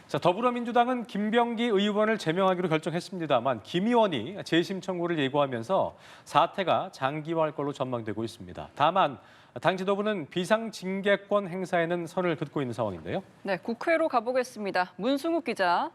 자, 더불어민주당은 김병기 의원을 제명하기로 결정했습니다만 김 의원이 재심 청구를 예고하면서 사태가 장기화할 걸로 전망되고 있습니다. 다만 당 지도부는 비상징계권 행사에는 선을 긋고 있는 상황인데요. 네, 국회로 가보겠습니다. 문승욱 기자.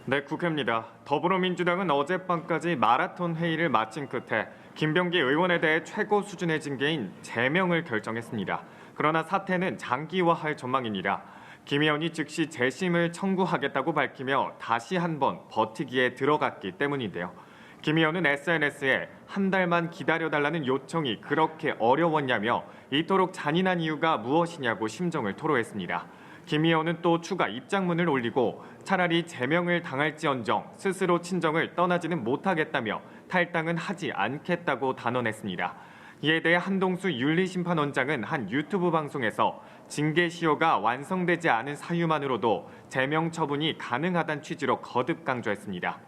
네, 국회입니다. 더불어민주당은 어젯밤까지 마라톤 회의를 마친 끝에 김병기 의원에 대해 최고 수준의 징계인 제명을 결정했습니다. 그러나 사태는 장기화할 전망입니다. 김 의원이 즉시 재심을 청구하겠다고 밝히며 다시 한번 버티기에 들어갔기 때문인데요. 김 의원은 SNS에 한 달만 기다려달라는 요청이 그렇게 어려웠냐며 이토록 잔인한 이유가 무엇이냐고 심정을 토로했습니다. 김 의원은 또 추가 입장문을 올리고 차라리 제명을 당할지언정 스스로 친정을 떠나지는 못하겠다며 탈당은 하지 않겠다고 단언했습니다. 이에 대해 한동수 윤리심판원장은 한 유튜브 방송에서 징계 시효가 완성되지 않은 사유만으로도 제명 처분이 가능하다는 취지로 거듭 강조했습니다.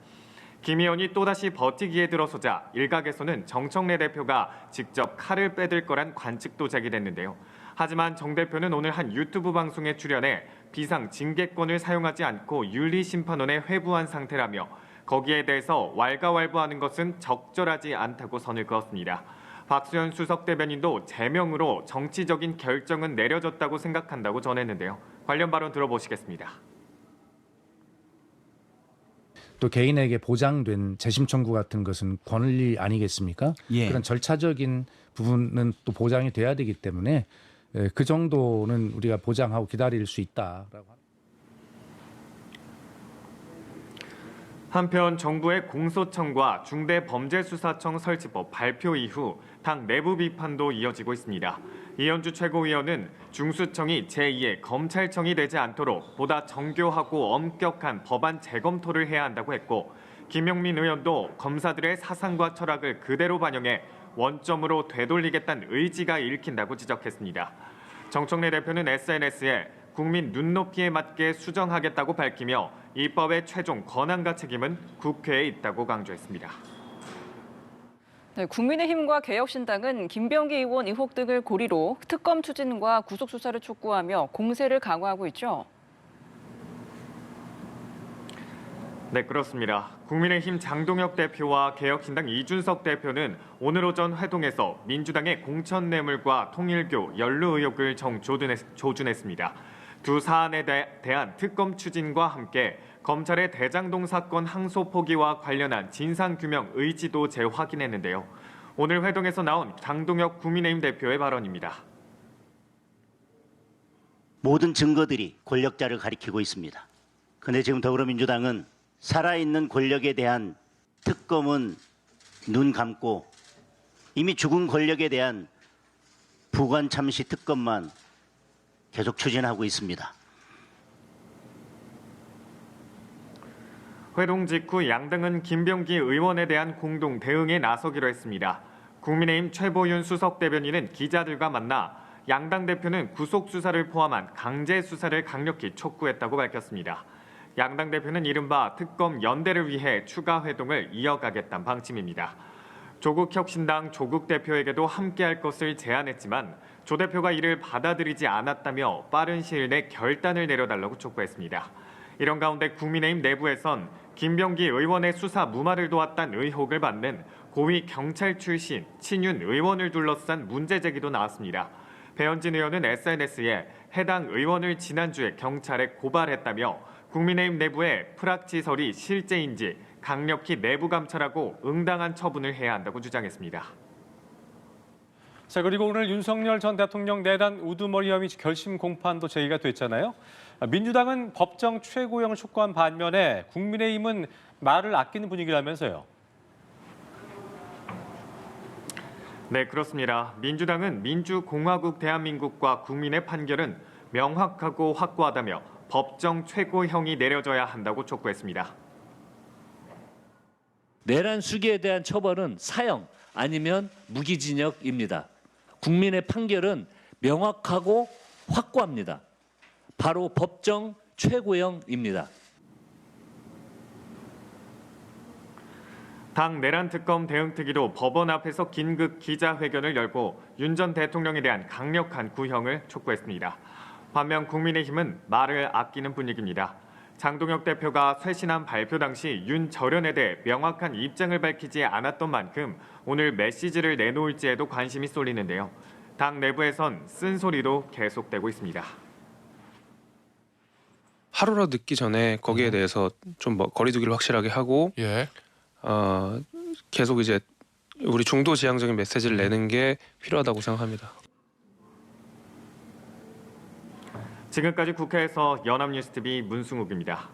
김 의원이 또다시 버티기에 들어서자 일각에서는 정청래 대표가 직접 칼을 빼들 거란 관측도 제기됐는데요. 하지만 정 대표는 오늘 한 유튜브 방송에 출연해 비상징계권을 사용하지 않고 윤리심판원에 회부한 상태라며 거기에 대해서 왈가왈부하는 것은 적절하지 않다고 선을 그었습니다. 박수현 수석 대변인도 제명으로 정치적인 결정은 내려졌다고 생각한다고 전했는데요. 관련 발언 들어보시겠습니다. 또 개인에게 보장된 재심 청구 같은 것은 권리 아니겠습니까? 예. 그런 절차적인 부분은 또 보장이 돼야 되기 때문에 그 정도는 우리가 보장하고 기다릴 수 있다라고. 한편 정부의 공소청과 중대범죄수사청 설치법 발표 이후 당 내부 비판도 이어지고 있습니다. 이현주 최고위원은 중수청이 제2의 검찰청이 되지 않도록 보다 정교하고 엄격한 법안 재검토를 해야 한다고 했고, 김용민 의원도 검사들의 사상과 철학을 그대로 반영해 원점으로 되돌리겠다는 의지가 읽힌다고 지적했습니다. 정청래 대표는 SNS에 국민 눈높이에 맞게 수정하겠다고 밝히며 입법의 최종 권한과 책임은 국회에 있다고 강조했습니다. 네, 국민의힘과 개혁신당은 김병기 의원 의혹 등을 고리로 특검 추진과 구속 수사를 촉구하며 공세를 강화하고 있죠. 네, 그렇습니다. 국민의힘 장동혁 대표와 개혁신당 이준석 대표는 오늘 오전 회동에서 민주당의 공천뇌물과 통일교 연루 의혹을 조준했습니다. 두 사안에 대한 특검 추진과 함께 검찰의 대장동 사건 항소 포기와 관련한 진상규명 의지도 재확인했는데요. 오늘 회동에서 나온 장동혁 국민의힘 대표의 발언입니다. 모든 증거들이 권력자를 가리키고 있습니다. 그런데 지금 더불어민주당은 살아있는 권력에 대한 특검은 눈 감고 이미 죽은 권력에 대한 부관 참시 특검만 계속 추진하고 있습니다. 회동 직후 양당은 김병기 의원에 대한 공동 대응에 나서기로 했습니다. 국민의힘 최보윤 수석 대변인은 기자들과 만나 양당 대표는 구속 수사를 포함한 강제 수사를 강력히 촉구했다고 밝혔습니다. 양당 대표는 이른바 특검 연대를 위해 추가 회동을 이어가겠다는 방침입니다. 조국혁신당 조국 대표에게도 함께할 것을 제안했지만 조 대표가 이를 받아들이지 않았다며 빠른 시일 내 결단을 내려달라고 촉구했습니다. 이런 가운데 국민의힘 내부에선 김병기 의원의 수사 무마를 도왔다는 의혹을 받는 고위 경찰 출신 친윤 의원을 둘러싼 문제 제기도 나왔습니다. 배현진 의원은 SNS에 해당 의원을 지난주에 경찰에 고발했다며 국민의힘 내부의 프락지설이 실제인지 강력히 내부 감찰하고 응당한 처분을 해야 한다고 주장했습니다. 자, 그리고 오늘 윤석열 전 대통령 내란 우두머리 혐의 결심 공판도 제기가 됐잖아요. 민주당은 법정 최고형을 촉구한 반면에 국민의힘은 말을 아끼는 분위기라면서요. 네, 그렇습니다. 민주당은 민주공화국 대한민국과 국민의 판결은 명확하고 확고하다며 법정 최고형이 내려져야 한다고 촉구했습니다. 내란 수기에 대한 처벌은 사형 아니면 무기징역입니다. 국민의 판결은 명확하고 확고합니다. 바로 법정 최고형입니다. 당 내란특검 대응특위도 법원 앞에서 긴급 기자회견을 열고 윤 전 대통령에 대한 강력한 구형을 촉구했습니다. 반면 국민의힘은 말을 아끼는 분위기입니다. 장동혁 대표가 쇄신한 발표 당시 윤 절연에 대해 명확한 입장을 밝히지 않았던 만큼 오늘 메시지를 내놓을지에도 관심이 쏠리는데요. 당 내부에선 쓴소리도 계속되고 있습니다. 하루라도 늦기 전에 거기에 대해서 좀 거리두기를 확실하게 하고 예. 계속 이제 우리 중도 지향적인 메시지를 내는 게 필요하다고 생각합니다. 지금까지 국회에서 연합뉴스TV 문승욱입니다.